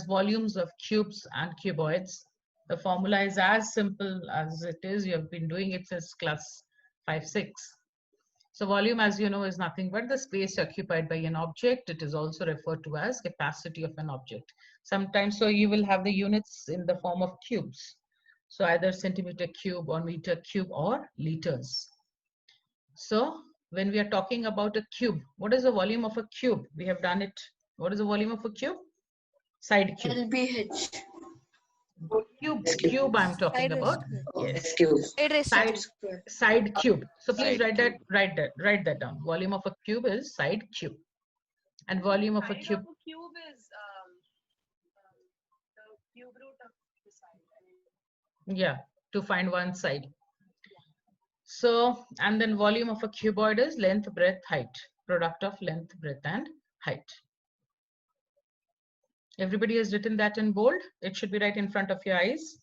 volumes of cubes and cuboids. The formula is as simple as it is. You have been doing it since class 5, 6. So volume, as you know, is nothing but the space occupied by an object. It is also referred to as capacity of an object. Sometimes, so you will have the units in the form of cubes. So either centimeter cube or meter cube or liters. So when we are talking about a cube, what is the volume of a cube? We have done it. What is the volume of a cube? Side cube. LBH. Cube I'm talking about. Yes. Cube. Side square. Side cube. So please Side write that down. Volume of a cube is side cube. And volume of a cube. Cube is the cube root of the side. Yeah, to find one side. So, and then volume of a cuboid is length, breadth, height. Product of length, breadth, and height. Everybody has written that in bold. It should be right in front of your eyes.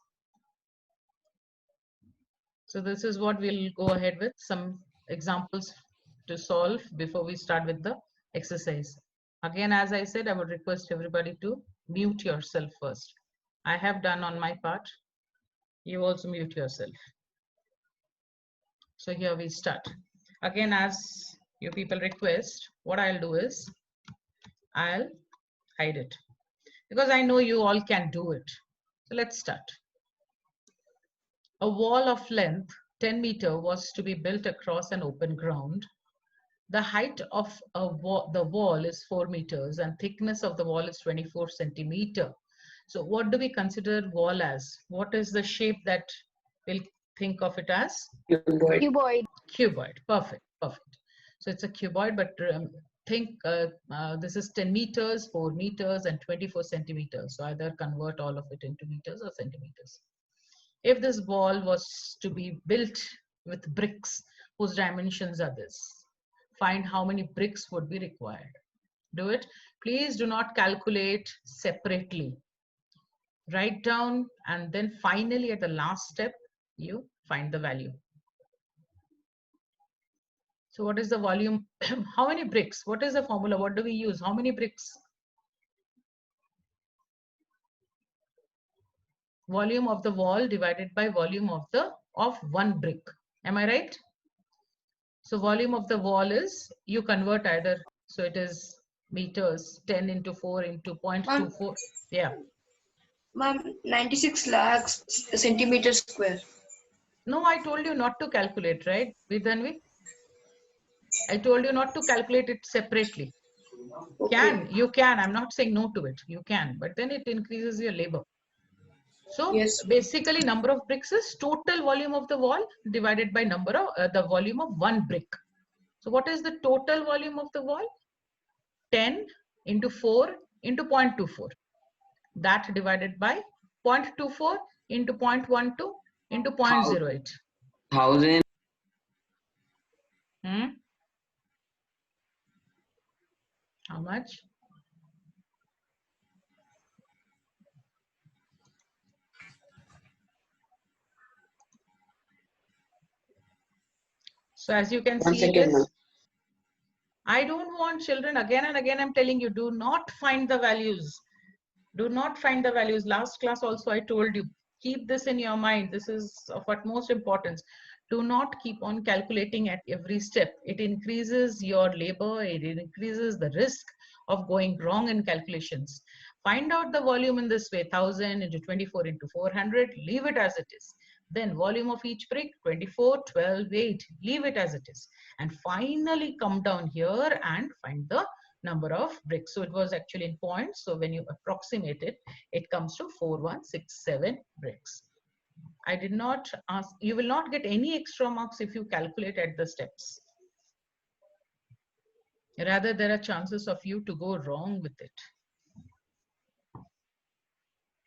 So this is what we'll go ahead with, some examples to solve before we start with the exercise. Again, as I said, I would request everybody to mute yourself first. I have done on my part. You also mute yourself. So here we start. Again, as you people request, what I'll do is I'll hide it because I know you all can do it. So let's start. A wall of length 10 meter was to be built across an open ground. The height of the wall is 4 meters and thickness of the wall is 24 centimeter. So what do we consider wall as? What is the shape that we'll think of it as? Cuboid. Cuboid. Cuboid. Perfect. Perfect. So it's a cuboid, but think this is 10 meters, 4 meters, and 24 centimeters. So either convert all of it into meters or centimeters. If this wall was to be built with bricks whose dimensions are this, find how many bricks would be required. Do it. Please do not calculate separately. Write down and then finally at the last step, you find the value. So what is the volume? How many bricks? What is the formula? What do we use? How many bricks? Volume of the wall divided by volume of one brick. Am I right? So volume of the wall is, you convert either, so it is meters, 10 into 4 into 0.24. Yeah. Ma'am, 96 lakhs centimeters square. No, I told you not to calculate, right, Vidhanvi? I told you not to calculate it separately. Okay. You can. I'm not saying no to it. You can, but then it increases your labor. So Yes. basically number of bricks is total volume of the wall divided by number of the volume of one brick. So what is the total volume of the wall? 10 into 4 into 0.24. That divided by 0.24 into 0.12 into 0.08. 1000. How much? So as you can see this, I don't want children, again and again I'm telling you, do not find the values. Do not find the values. Last class also I told you, keep this in your mind. This is of utmost importance. Do not keep on calculating at every step. It increases your labor, it increases the risk of going wrong in calculations. Find out the volume in this way, 1000 into 24 into 400, leave it as it is. Then volume of each brick, 24, 12, 8, leave it as it is. And finally come down here and find the number of bricks. So it was actually in points. So when you approximate it, it comes to 4167 bricks. I did not ask, you will not get any extra marks if you calculate at the steps. Rather, there are chances of you to go wrong with it.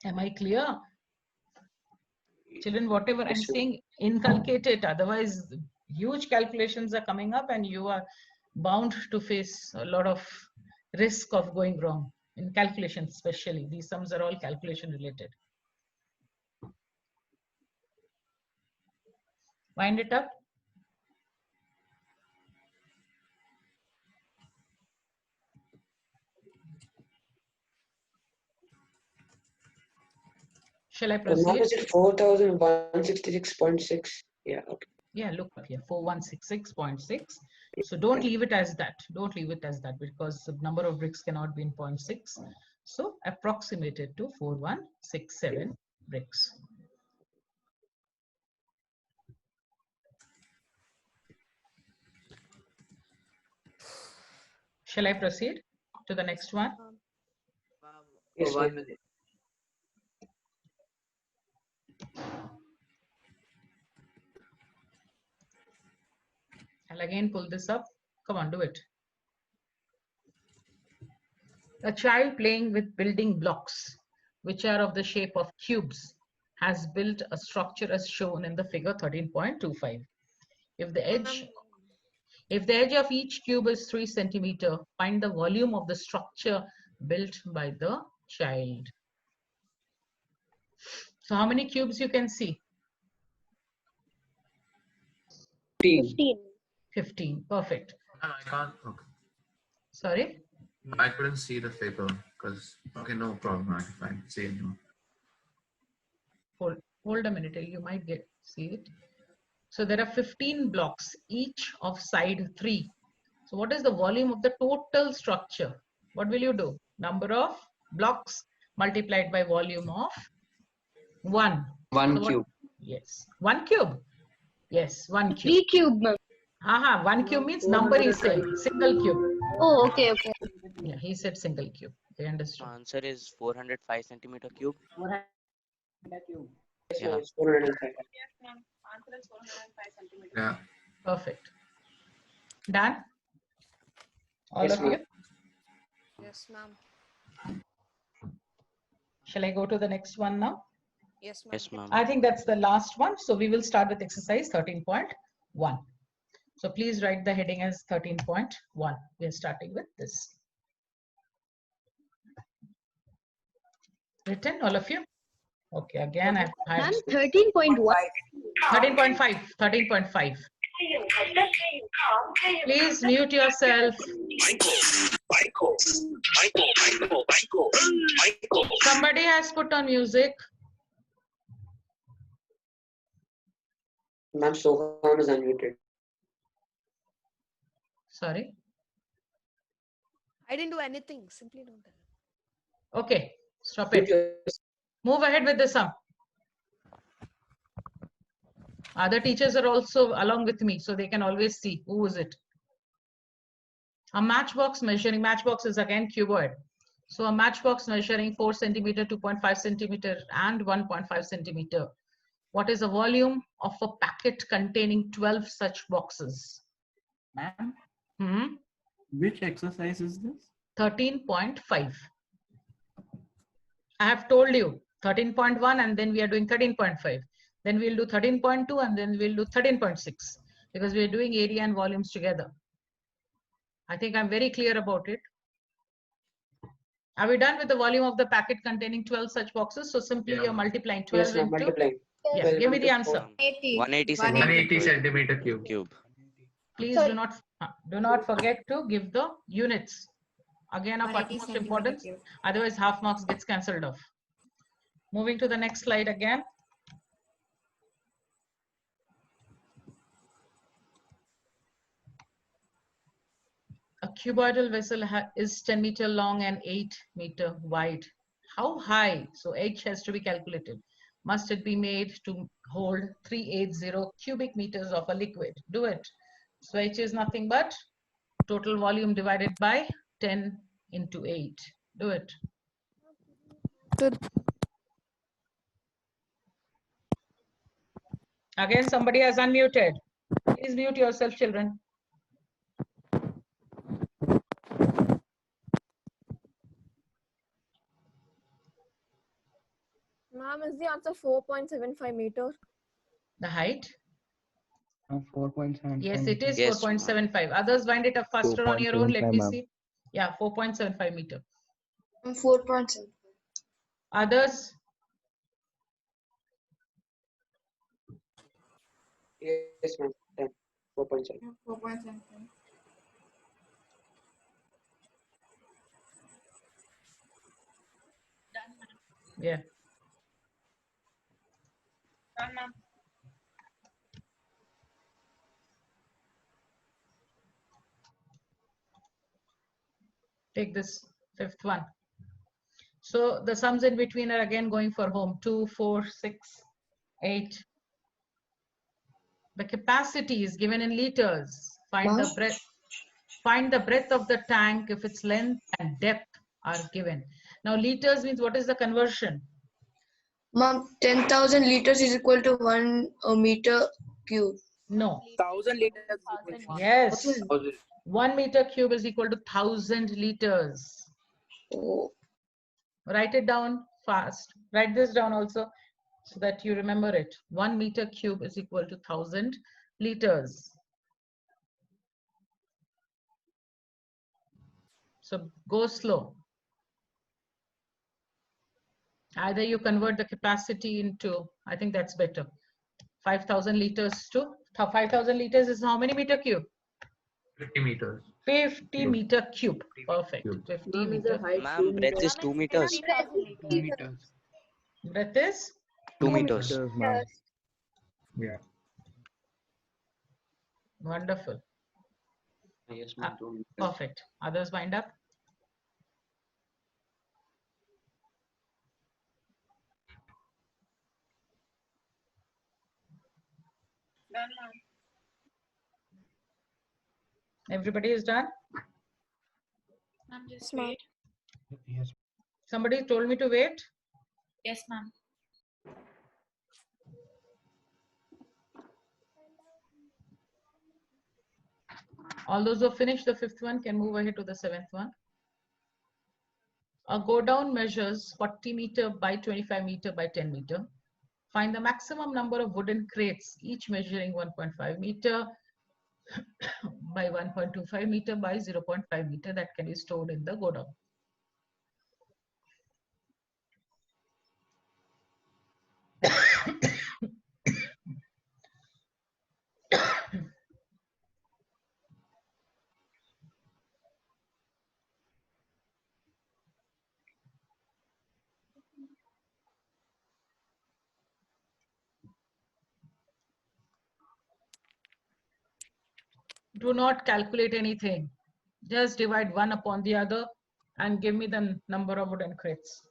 Am I clear? Children, whatever I'm saying, inculcate it. Otherwise, huge calculations are coming up and you are bound to face a lot of risk of going wrong in calculations, especially. These sums are all calculation related. Wind it up. Shall I So now proceed? is it 4166.6? Yeah, okay. Yeah, look up here, 4166.6. So don't leave it as that. Don't leave it as that because the number of bricks cannot be in 0.6. So approximate it to 4167 bricks. Shall I proceed to the next one? Yes, 1 ma'am. minute. I'll again pull this up. Come on, do it. A child playing with building blocks, which are of the shape of cubes, has built a structure as shown in the figure 13.25. If the edge of each cube is 3 centimeter, find the volume of the structure built by the child. So how many cubes you can see? 15. 15. Perfect. No, I can't. Okay. Sorry? I couldn't see the figure because. Okay, no problem. I can see it now. Hold a minute. You might see it. So there are 15 blocks, each of side 3. So what is the volume of the total structure? What will you do? Number of blocks multiplied by volume of 1. One So cube. Yes. 1 cube. Yes, 1 cube. 3 cube, ma'am. 1 cube means number is saying single cube. Oh, okay, okay. Yeah, he said single cube. They understood. Answer is 405 centimeter cube. Yes, Yeah. ma'am, it's 405. Yes, ma'am. Answer is 405 centimeters. Yeah. Perfect. Done? All Yes, of ma'am. you? Yes, ma'am. Shall I go to the next one now? Yes, ma'am. Yes, ma'am. I think that's the last one. So we will start with exercise 13.1. So please write the heading as 13.1. We are starting with this. Written, all of you? Okay, again, Ma'am, I 13.1. 13.5. 13.5. Please mute yourself. Somebody has put on music. Ma'am, Soham is unmuted. Sorry. I didn't do anything. Simply don't tell. Okay, stop Mute it. yourself. Move ahead with the sum. Other teachers are also along with me, so they can always see who is it. A matchbox measuring, matchbox is again cuboid. So a matchbox measuring 4 centimeter, 2.5 centimeter, and 1.5 centimeter. What is the volume of a packet containing 12 such boxes? Ma'am, which exercise is this? 13.5. I have told you 13.1 and then we are doing 13.5. Then we'll do 13.2 and then we'll do 13.6 because we are doing area and volumes together. I think I'm very clear about it. Are we done with the volume of the packet containing 12 such boxes? So simply Yeah. you're multiplying 12 Yes, ma'am, into, multiplying. yeah, 12 give me the into answer. 4. 180 180 centimeter centimeter cube. cube. Please do not forget to give the units. Again, of utmost importance. Otherwise, half marks gets cancelled off. Moving to the next slide again. A cuboidal vessel is 10 meter long and 8 meter wide. How high? So H has to be calculated. Must it be made to hold 380 cubic meters of a liquid? Do it. So H is nothing but total volume divided by 10 into 8. Do it. Again, somebody has unmuted. Please mute yourself, children. Ma'am, is the answer 4.75 meter? The height? 4.7. Yes, it is Yes, 4.75. Others wind it up faster on your own. Let 4.75, me ma'am. see. Yeah, 4.75 meter. 4.7. Others? Yes, ma'am. 10. 4.7. 4.7. Yeah. Take this fifth one. So the sums in between are again going for home. 2, 4, 6, 8. The capacity is given in liters. Find the breadth. Find the breadth of the tank if its length and depth are given. Now liters means what is the conversion? Ma'am, 10,000 liters is equal to 1 meter cube. No. 1,000 liters. Yes. 1 meter cube is equal to 1,000 liters. Oh. Write it down fast. Write this down also so that you remember it. 1 meter cube is equal to 1,000 liters. So go slow. Either you convert the capacity into, I think that's better. 5,000 liters to 5,000 liters is how many meter cube? 50 meters. 50 meter cube. Perfect. 50 meter. Ma'am, breadth is 2 meters. Breadth is 2 meters. Yeah. wonderful. Yes, ma'am. 2 meters. Perfect. Others wind up. Everybody is done? Ma'am, just wait. Yes. Somebody told me to wait. Yes, ma'am. All those who finish the fifth one can move ahead to the seventh one. A go down measures 40 meter by 25 meter by 10 meter. Find the maximum number of wooden crates, each measuring 1.5 meter by 1.25 meter by 0.5 meter that can be stored in the go down. Do not calculate anything. Just divide one upon the other and give me the number of wooden crates.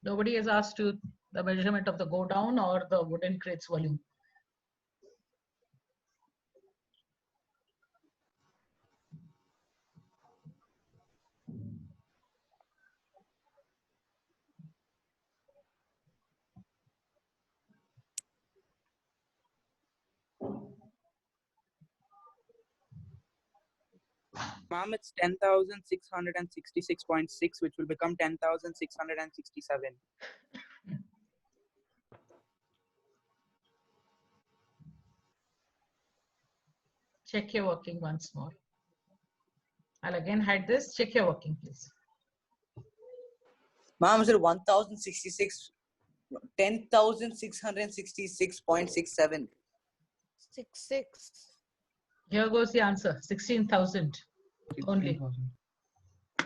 Nobody has asked you the measurement of the go down or the wooden crates volume. Ma'am, it's 10,666.6, which will become 10,667. Check your working once more. I'll again hide this. Check your working, please. Ma'am, is it 1,066, 10,666.67. 66. Here goes the answer. 16,000 only.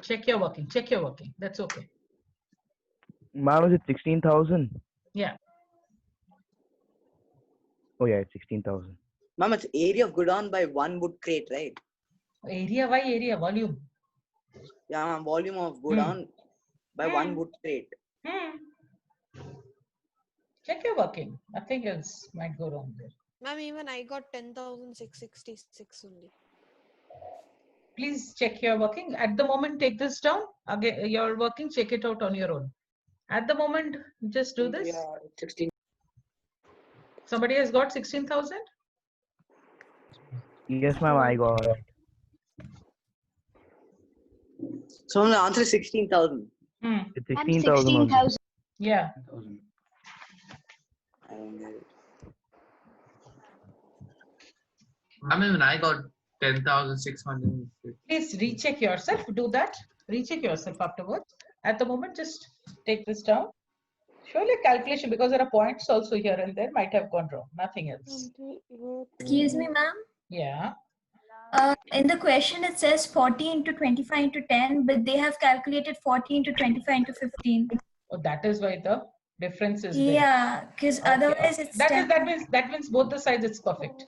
Check your working. Check your working. That's okay. Ma'am, is it 16,000? Yeah. Oh yeah, it's 16,000. Ma'am, it's area of Godown by one wood crate, right? Area by area, volume. Yeah, ma'am, volume of Godown by one wood crate. Check your working. Nothing else might go wrong there. Ma'am, even I got 10,666 only. Please check your working. At the moment, take this down. Again, you're working, check it out on your own. At the moment, just do this. Yeah, 16. Somebody has got 16,000? Yes, ma'am, I got it. So the answer is 16,000. It's 16,000. Yeah. I mean, I got 10,600. Please recheck yourself. Do that. Recheck yourself afterwards. At the moment, just take this down. Surely calculation, because there are points also here and there, might have gone wrong. Nothing else. Excuse me, ma'am. Yeah. In the question, it says 40 into 25 into 10, but they have calculated 40 into 25 into 15. Oh, that is why the difference is there. Yeah, because Okay, otherwise okay. it's That means both the sides it's perfect.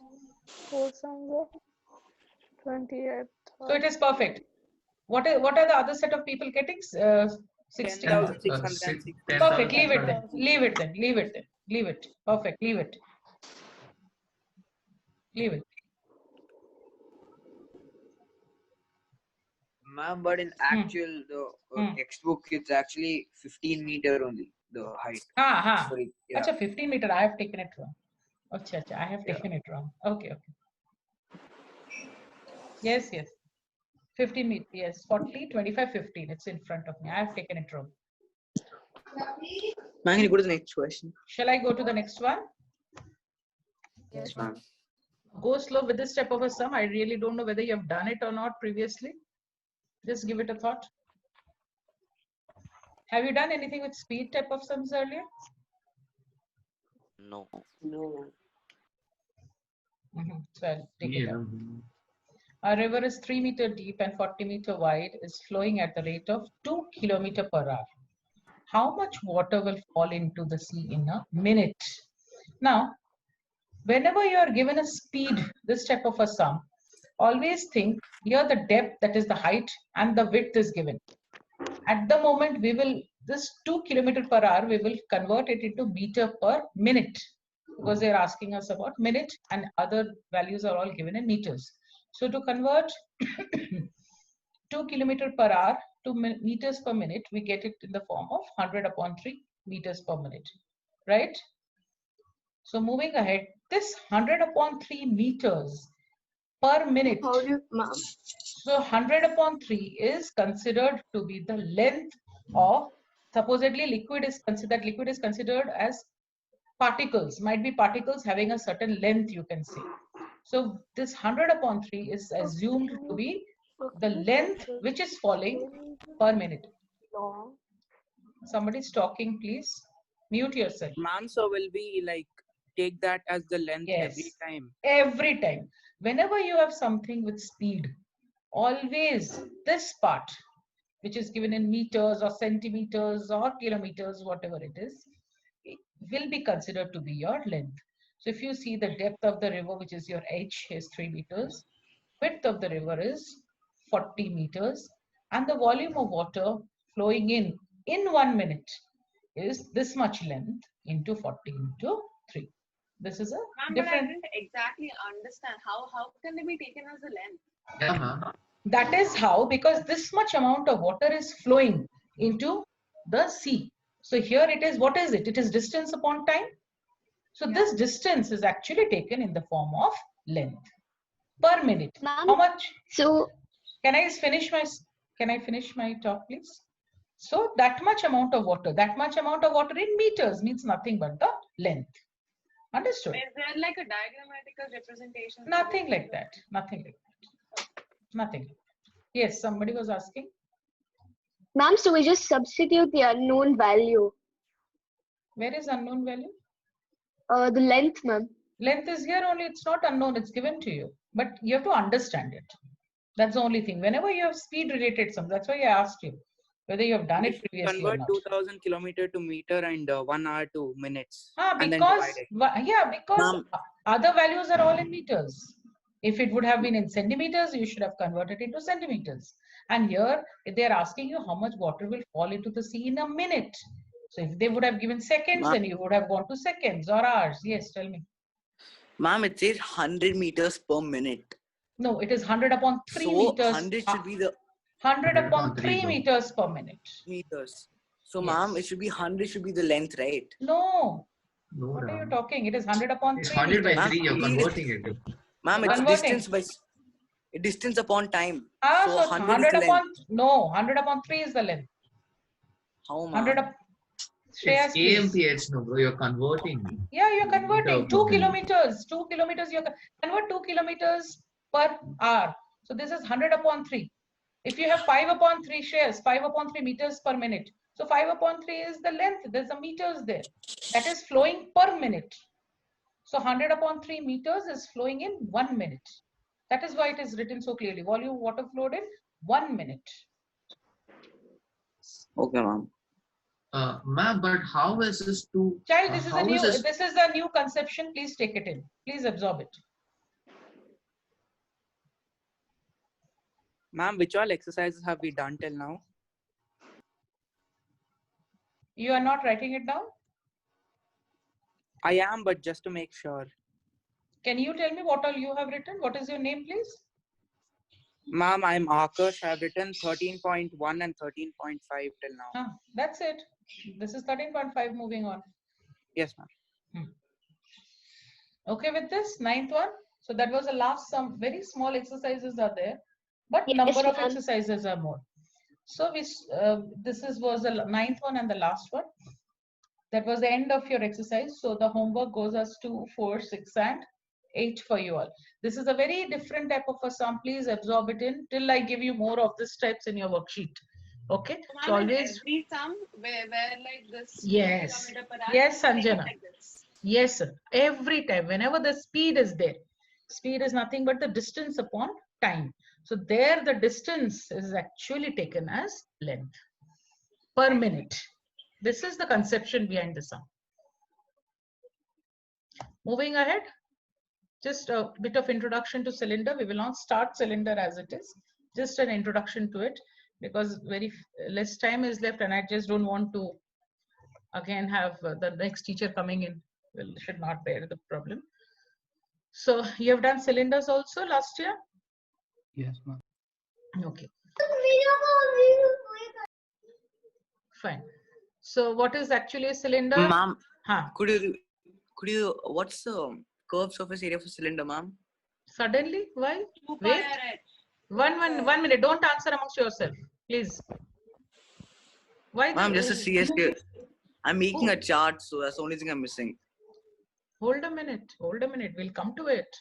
28. So it is perfect. What are the other set of people getting? 16. 10,660. Perfect. Leave it then. Leave it then. Leave it then. Leave it. Perfect. Leave it. Leave it. Ma'am, but in actual textbook, it's actually 15 meter only, the height. Sorry, yeah. Acha, 15 meter. I have taken it wrong. Acha, I have taken it wrong. Okay. Yes. 15 meter. Yes. 40, 25, 15. It's in front of me. I have taken it wrong. Ma'am, can you go to the next question? Shall I go to the next one? Yes, ma'am. Go slow with this type of a sum. I really don't know whether you have done it or not previously. Just give it a thought. Have you done anything with speed type of sums earlier? No. No. So I'll take it up. A river is 3 meter deep and 40 meter wide, is flowing at the rate of 2 kilometer per hour. How much water will fall into the sea in a minute? Now, whenever you are given a speed, this type of a sum, always think here the depth, that is the height, and the width is given. At the moment, we will, this 2 kilometer per hour, we will convert it into meter per minute, because they are asking us about minute and other values are all given in meters. So to convert 2 kilometer per hour to meters per minute, we get it in the form of 100/3 meters per minute, right? So moving ahead, this 100/3 meters per minute. So 100/3 is considered to be the length of, supposedly liquid is considered as particles, might be particles having a certain length, you can say. So this 100/3 is assumed to be the length which is falling per minute. Somebody's talking, please mute yourself. Ma'am, so will we like take that as the length every time? Every time. Whenever you have something with speed, always this part, which is given in meters or centimeters or kilometers, whatever it is, it will be considered to be your length. So if you see the depth of the river, which is your H, is 3 meters, width of the river is 40 meters, and the volume of water flowing in 1 minute is this much length into 40 into 3. This is a different. I didn't exactly understand how can they be taken as a length? Yeah, That is how, because this much amount of water is flowing into the sea. So here it is, what is it? It is distance upon time. So this distance is actually taken in the form of length per minute. How much? So can I finish my talk, please? So that much amount of water in meters means nothing but the length. Understood? Is there like a diagrammatical representation? Nothing like that. Nothing. Yes, somebody was asking. ma'am, so we just substitute the unknown value. Where is unknown value? The length, ma'am. Length is here only, it's not unknown, it's given to you. But you have to understand it. That's the only thing. Whenever you have speed related sums, that's why I asked you whether you have done it previously or Convert not. 2000 kilometer to meter and 1 hour to minutes. Because other values are all in meters. If it would have been in centimeters, you should have converted into centimeters. And here they are asking you how much water will fall into the sea in a minute. So if they would have given seconds, then you would have gone to seconds or hours. Yes, tell me. Ma'am, it says 100 meters per minute. No, it is 100/3 so meters. 100 should be the 100/3 meters per minute. Meters. So, ma'am, it should be 100 should be the length, right? No. What are you talking? It is 100/3. It's 100/3. You're converting it. Ma'am, it's distance upon time. So 100 is the length. No, 100/3 is the length. How, ma'am? It's kmph, no, bro. You're converting. Yeah, you're converting 2 kilometers. 2 kilometers. You convert 2 kilometers per hour. So this is 100/3. If you have 5/3 shares, 5/3 meters per minute. So 5/3 is the length. There's a meters there. That is flowing per minute. So 100/3 meters is flowing in 1 minute. That is why it is written so clearly. Volume water flowed in 1 minute. Okay, ma'am. Ma'am, but how is this to? Child, this is a how new. is This is a new conception. Please take it in. Please absorb it. Ma'am, which all exercises have we done till now? You are not writing it down? I am, but just to make sure. Can you tell me what all you have written? What is your name, please? Ma'am, I'm Akash. I have written 13.1 and 13.5 till now. That's it. This is 13.5 moving on. Yes, ma'am. Okay with this? 9th one. So that was the last. Some very small exercises are there, but Yes, number of ma'am. exercises are more. So we was the 9th one and the last one. That was the end of your exercise. So the homework goes as 2, 4, 6, and 8 for you all. This is a very different type of a sum. Please absorb it in till I give you more of these types in your worksheet. Okay. So always every sum where like this. yes, kilometer per hour, yes, take it Sanjana. like this. Yes, sir. Every time, whenever the speed is there, speed is nothing but the distance upon time. So there the distance is actually taken as length per minute. This is the conception behind the sum. Moving ahead, just a bit of introduction to cylinder. We will not start cylinder as it is, just an introduction to it, because very less time is left and I just don't want to again have the next teacher coming in. Well, should not bear the problem. So you have done cylinders also last year? Yes, ma'am. Okay. Fine. So what is actually a cylinder? Ma'am, could you what's the curved surface area for cylinder, ma'am? Suddenly? Why? Wait. One minute. Don't answer amongst yourself, please. Why? Ma'am, just a CSK. I'm making a chart, so that's the only thing I'm missing. Hold a minute. Hold a minute. We'll come to it.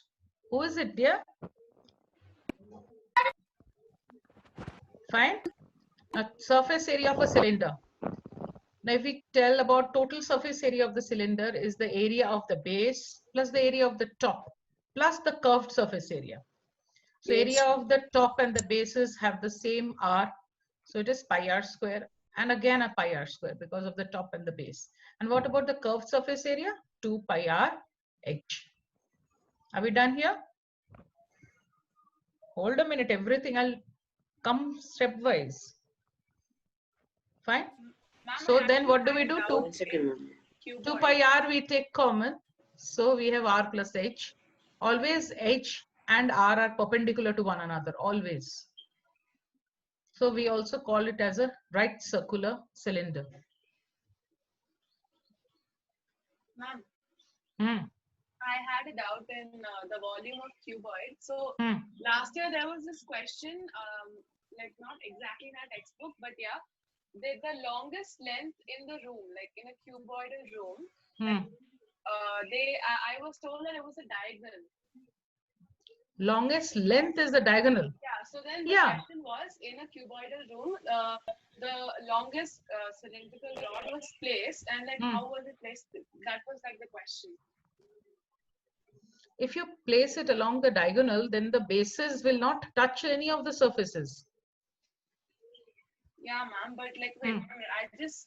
Who is it, dear? Fine. A surface area of a cylinder. Now, if we tell about total surface area of the cylinder is the area of the base plus the area of the top plus the curved surface area. So area of the top and the bases have the same R. So it is pi r square and again a pi r square because of the top and the base. And what about the curved surface area? 2 pi r h. Are we done here? Hold a minute. Everything I'll come stepwise. Fine. So then what do we do? 2 pi r we take common. So we have r plus h. Always h and r are perpendicular to one another. Always. So we also call it as a right circular cylinder. Ma'am, I had a doubt in the volume of cuboid. So last year there was this question, like not exactly in our textbook, but yeah, the longest length in the room, like in a cuboidal room, I was told that it was a diagonal. Longest length is the diagonal. Yeah. So then the question was, in a cuboidal room, the longest cylindrical rod was placed, and like how was it placed? That was like the question. If you place it along the diagonal, then the bases will not touch any of the surfaces. Yeah, ma'am, but like wait, I just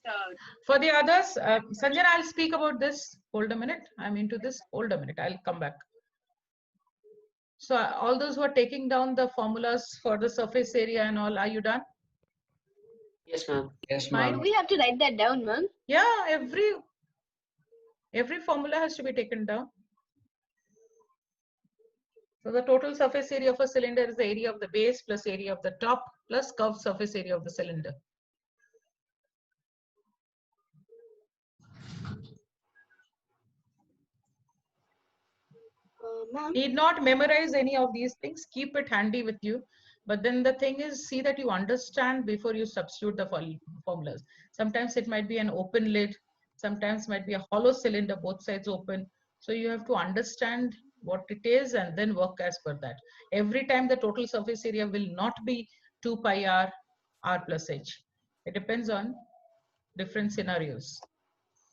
for the others, Sanjana, I'll speak about this. Hold a minute. I'm into this. Hold a minute. I'll come back. So all those who are taking down the formulas for the surface area and all, are you done? Yes, ma'am. Yes, ma'am. Do we have to write that down, ma'am? Yeah, every formula has to be taken down. So the total surface area of a cylinder is the area of the base plus area of the top plus curved surface area of the cylinder. Need not memorize any of these things. Keep it handy with you. But then the thing is, see that you understand before you substitute the formulas. Sometimes it might be an open lid. Sometimes might be a hollow cylinder, both sides open. So you have to understand what it is and then work as per that. Every time the total surface area will not be 2 pi r plus h. It depends on different scenarios.